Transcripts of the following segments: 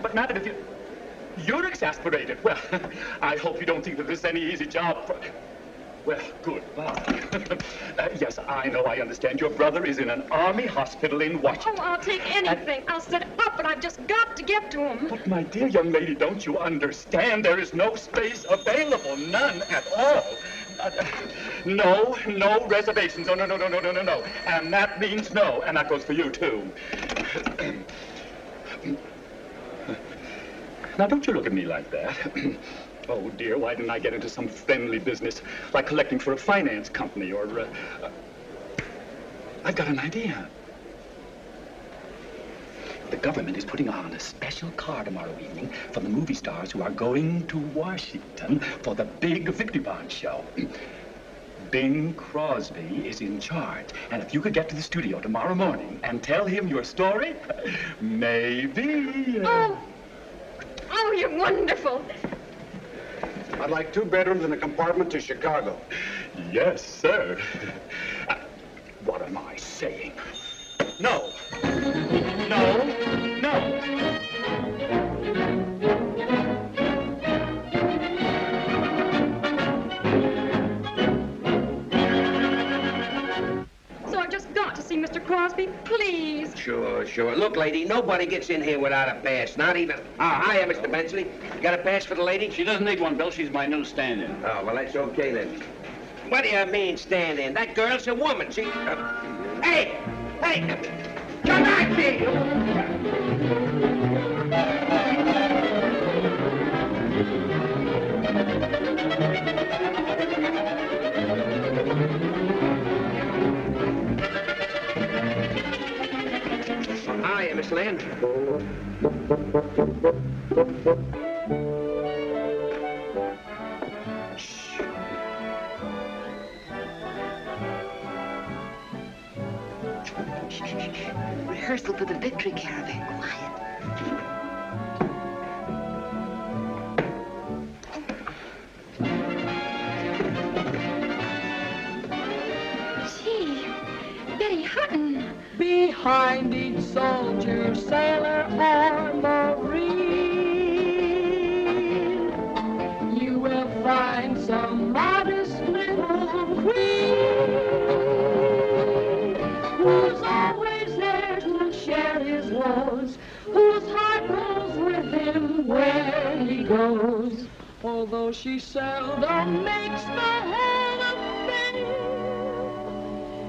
but madam, if you're exasperated. Well, I hope you don't think that this is any easy job for... Well, goodbye. Yes, I know, I understand. Your brother is in an army hospital in Washington. Oh, I'll take anything. I'll set it up, but I've just got to get to him. But, my dear young lady, don't you understand? There is no space available. None at all. No reservations. Oh, no. And that means no. And that goes for you, too. Now, don't you look at me like that. Oh, dear, why didn't I get into some friendly business, like collecting for a finance company or... I've got an idea. The government is putting on a special car tomorrow evening for the movie stars who are going to Washington for the big Victory Bond show. Bing Crosby is in charge, and if you could get to the studio tomorrow morning and tell him your story, maybe... Oh, you're wonderful. I'd like 2 bedrooms and a compartment to Chicago. Yes, sir. What am I saying? No. So I've just got to see Mr. Crosby, please. Sure. Look, lady, nobody gets in here without a pass, not even... Oh, hiya, Mr. Benchley. You got a pass for the lady? She doesn't need one, Bill. She's my new stand-in. Oh, well, that's okay, then. What do you mean, stand-in? That girl's a woman. She... Hey! Come back here! Hiya, Miss Lynn. Rehearsal for the Victory Caravan. Quiet. Gee, Betty Hutton. Behind each soldier, sailor, or marine, you will find some modest little queen who's always there to share his woes, whose heart goes with him where he goes. Although she seldom makes the hall of fame,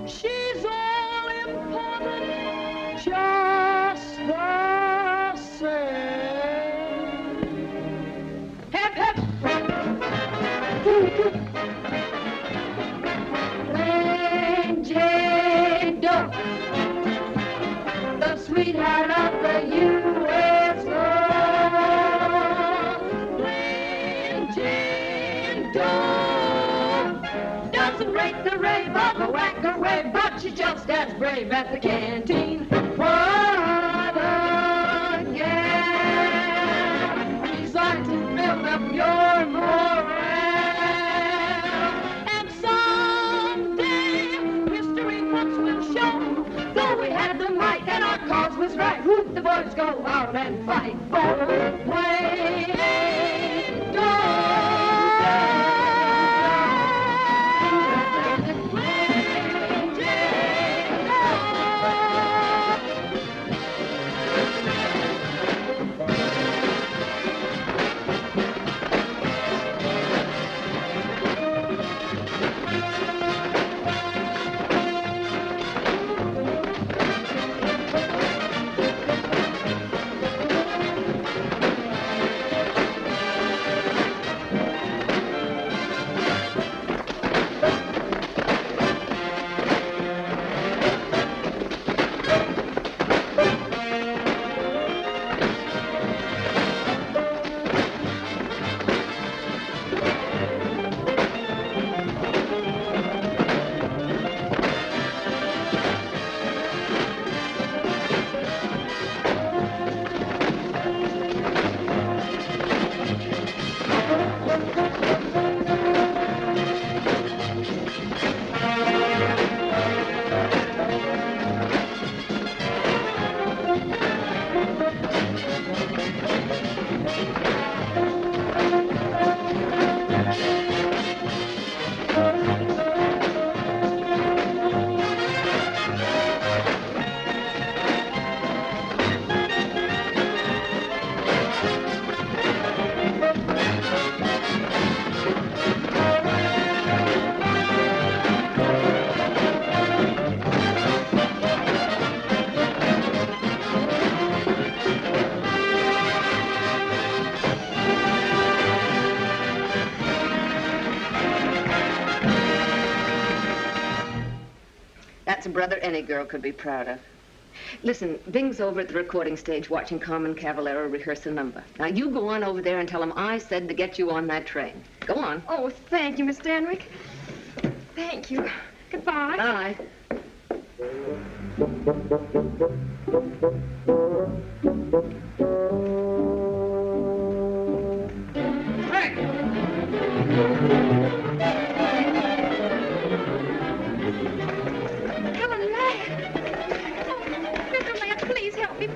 she's all important just the same. Hip, hip. Plain Jane Doe, the sweetheart of the U.S.O. Plain Jane Doe doesn't rate the rave of a whacker wave, but she's just as brave at the canteen. What a gal, designed to build up your morale. And someday history books will show, though we had the might and our cause was right, who'd the boys go out and fight for? Plain brother any girl could be proud of. Listen, Bing's over at the recording stage watching Carmen Cavallaro rehearse a number. Now, you go on over there and tell him I said to get you on that train. Go on. Oh, thank you, Miss Stanwyck. Thank you. Goodbye. Bye.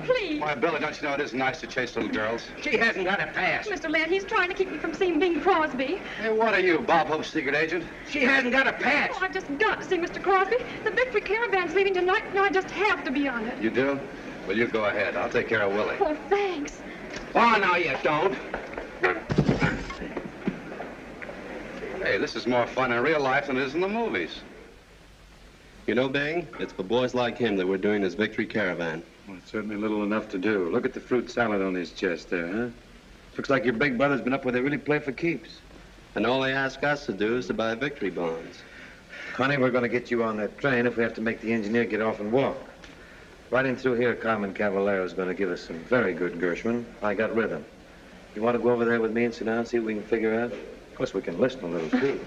Please. Why, Billy, don't you know it isn't nice to chase little girls? She hasn't got a pass. Mr. Ladd, he's trying to keep me from seeing Bing Crosby. Hey, what are you, Bob Hope's secret agent? She hasn't got a pass. Oh, I've just got to see Mr. Crosby. The Victory Caravan's leaving tonight, and I just have to be on it. You do? Well, you go ahead. I'll take care of Willie. Oh, thanks. Oh, no, you don't. Hey, this is more fun in real life than it is in the movies. You know, Bing, it's for boys like him that we're doing this Victory Caravan. Well, it's certainly little enough to do. Look at the fruit salad on his chest there, huh? Looks like your big brother's been up where they really play for keeps. And all they ask us to do is to buy victory bonds. Connie, we're going to get you on that train if we have to make the engineer get off and walk. Right in through here, Carmen Cavallaro is going to give us some very good Gershwin. I got rhythm. You want to go over there with me and sit down and see what we can figure out? Of course, we can listen a little, too.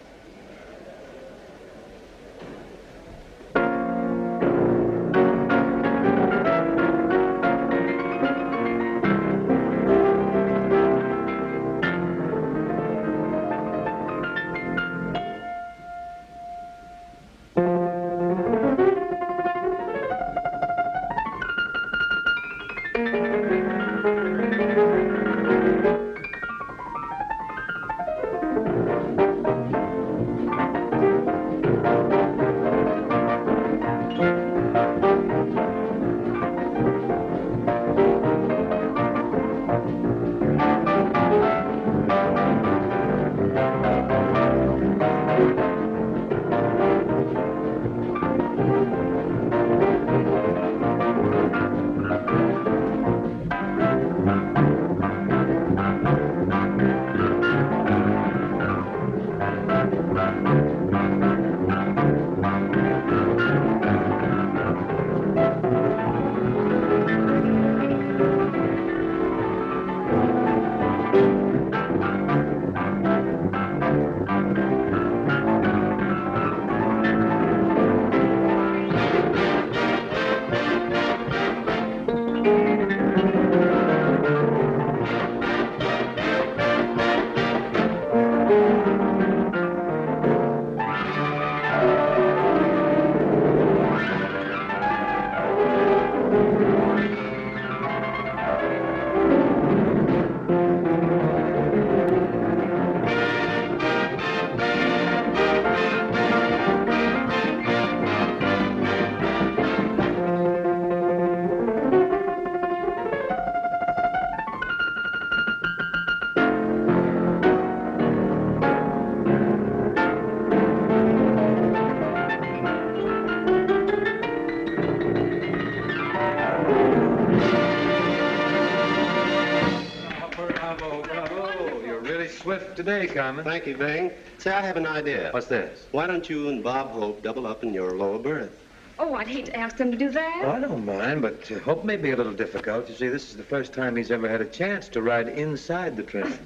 Today, Carmen. Thank you, Bing. Say, I have an idea. What's this? Why don't you and Bob Hope double up in your lower berth? Oh, I'd hate to ask them to do that. Oh, I don't mind, but Hope may be a little difficult. You see, this is the first time he's ever had a chance to ride inside the train.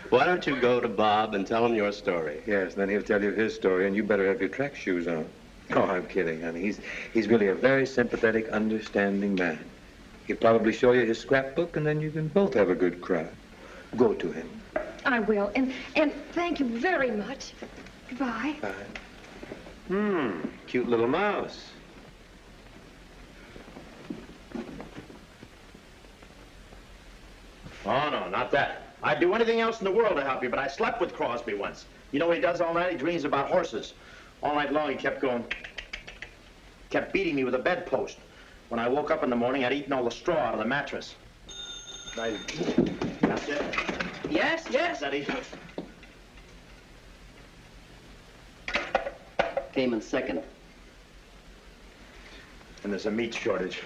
Why don't you go to Bob and tell him your story? Yes, then he'll tell you his story, and you better have your track shoes on. Oh, I'm kidding, honey. He's really a very sympathetic, understanding man. He'll probably show you his scrapbook, and then you can both have a good cry. Go to him. I will, and thank you very much. Goodbye. Bye. Cute little mouse. Oh, no, not that. I'd do anything else in the world to help you, but I slept with Crosby once. You know what he does all night? He dreams about horses. All night long, he kept going, kept beating me with a bedpost. When I woke up in the morning, I'd eaten all the straw out of the mattress. That's it. Yes, yes. That he... Came in second. And there's a meat shortage.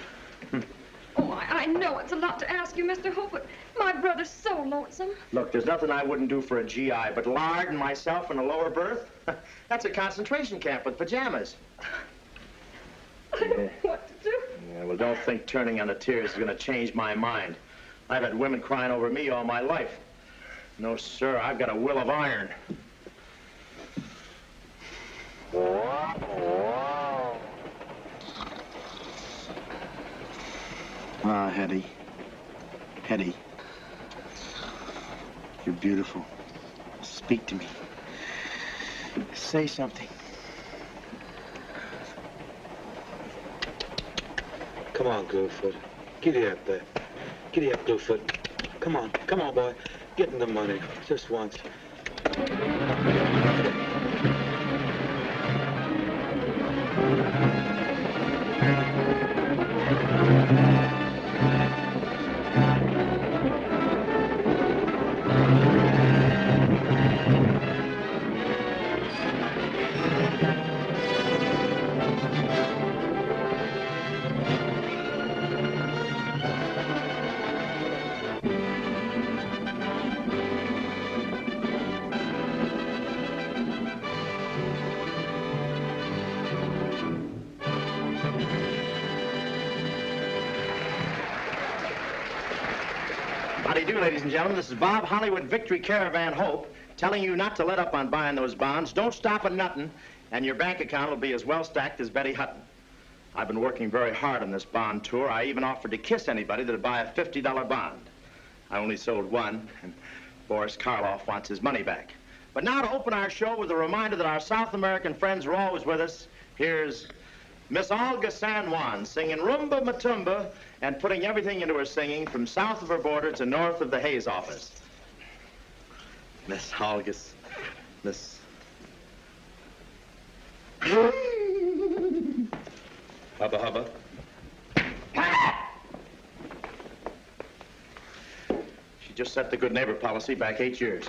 Oh, I know it's a lot to ask you, Mr. Hope, but my brother's so lonesome. Look, there's nothing I wouldn't do for a GI, but lard and myself in a lower berth? That's a concentration camp with pajamas. I don't know what to do. Yeah, well, don't think turning on the tears is going to change my mind. I've had women crying over me all my life. No, sir, I've got a will of iron. Ah, Hetty. Hetty. You're beautiful. Speak to me. Say something. Come on, Gooffoot. Giddy up there. Giddy up, Gooffoot. Come on, boy. Get in the money, just once. How do you do, ladies and gentlemen? This is Bob Hollywood Victory Caravan Hope telling you not to let up on buying those bonds. Don't stop at nothing, and your bank account will be as well stacked as Betty Hutton. I've been working very hard on this bond tour. I even offered to kiss anybody that'd buy a $50 bond. I only sold one, and Boris Karloff wants his money back. But now to open our show with a reminder that our South American friends are always with us, here's Miss Olga San Juan singing Rumba Matumba and putting everything into her singing from south of her border to north of the Hayes office. Miss Olga, Miss... Hubba hubba. She just set the good neighbor policy back 8 years.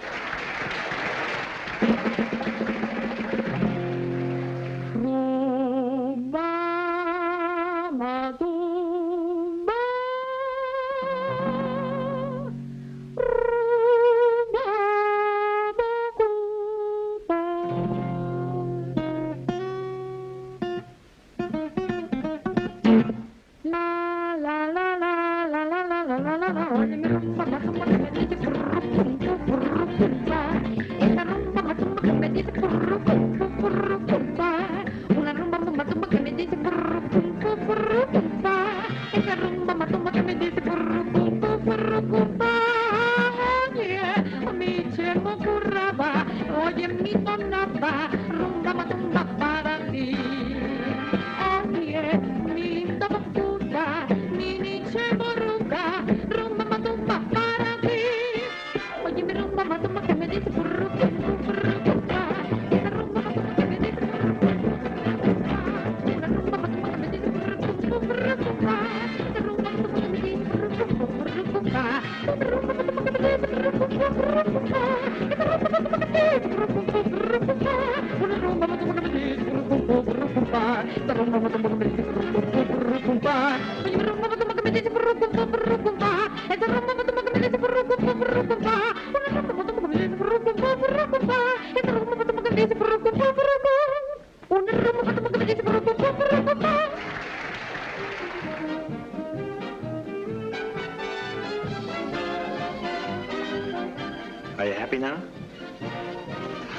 Are you happy now?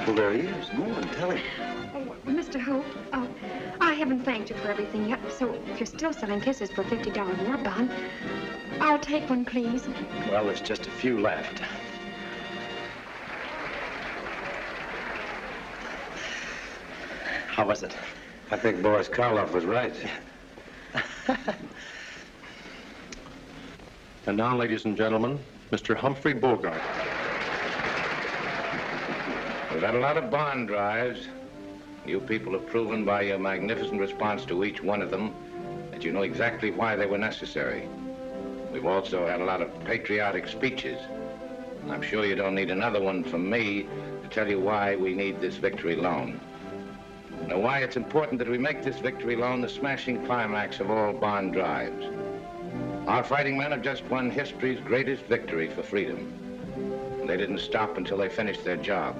Well, there he is. Go on, tell him. Oh, Mr. Hope, I haven't thanked you for everything yet, so if you're still selling kisses for $50 war bond, I'll take one, please. Well, there's just a few left. How was it? I think Boris Karloff was right. And now, ladies and gentlemen, Mr. Humphrey Bogart. We've had a lot of bond drives. You people have proven by your magnificent response to each one of them that you know exactly why they were necessary. We've also had a lot of patriotic speeches. And I'm sure you don't need another one from me to tell you why we need this victory loan. Now, why it's important that we make this victory loan the smashing climax of all bond drives. Our fighting men have just won history's greatest victory for freedom. And they didn't stop until they finished their job.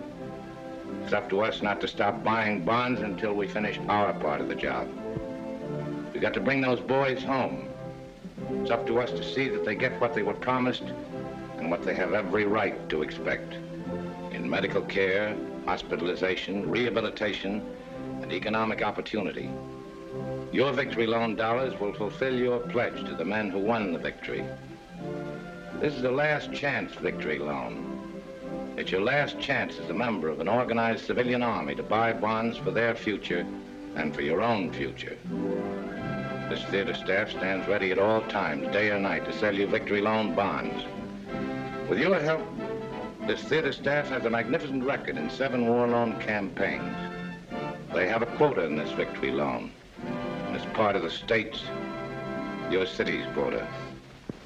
It's up to us not to stop buying bonds until we finish our part of the job. We got to bring those boys home. It's up to us to see that they get what they were promised and what they have every right to expect in medical care, hospitalization, rehabilitation, and economic opportunity. Your victory loan dollars will fulfill your pledge to the men who won the victory. This is a last chance victory loan. It's your last chance as a member of an organized civilian army to buy bonds for their future and for your own future. This theater staff stands ready at all times, day or night, to sell you victory loan bonds. With your help, this theater staff has a magnificent record in 7 war loan campaigns. They have a quota in this victory loan. It's part of the state's, your city's quota.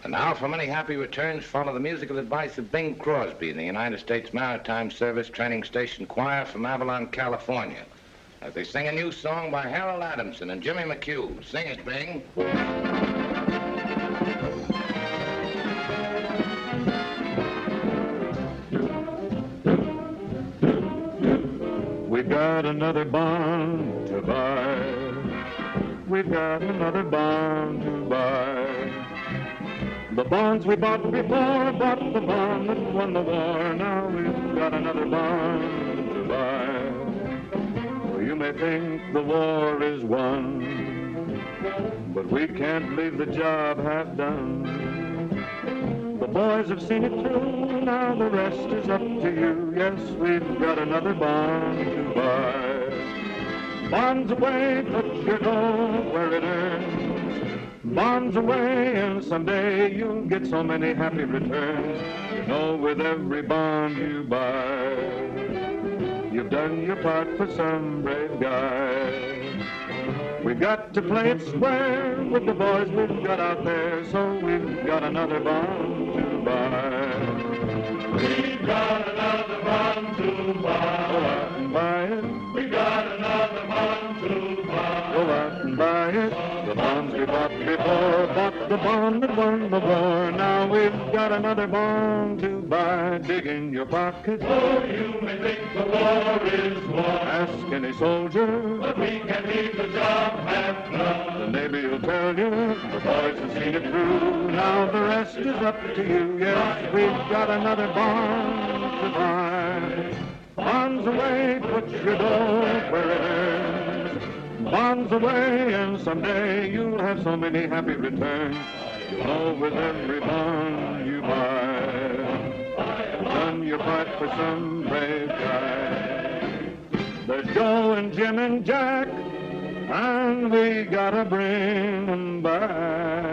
And now, for many happy returns, follow the musical advice of Bing Crosby in the United States Maritime Service Training Station Choir from Avalon, California, as they sing a new song by Harold Adamson and Jimmy McHugh. Sing it, Bing. We've got another bond to buy. We've got another bond to buy. The bonds we bought before bought the bond that won the war. Now we've got another bond to buy. Well, you may think the war is won, but we can't leave the job half done. The boys have seen it through, now the rest is up to you. Yes, we've got another bond to buy. Bonds away, put your dough where it earns. Bonds away, and someday you'll get so many happy returns. You know, with every bond you buy, you've done your part for some brave guy. We've got to play it square with the boys we've got out there, so we've got another bond to buy. We've got another bond to buy. Go out and buy it. We've got another bond to buy. Go out and buy it. The bonds we bought before bought the bond that won the war. Now we've got another bond to buy. Dig in your pocket. Oh, you may think the war is won. Ask any soldier, but we can leave the job half done. The Navy will tell you, the boys have seen it through. Now the rest is up to you. Yes, we've got another bond to buy. Bonds away, put your dough where it earns. Bonds away, and someday you'll have so many happy returns. You'll know with every bond you buy, you've done your part for some brave guy. There's Joe and Jim and Jack, and we gotta bring them back.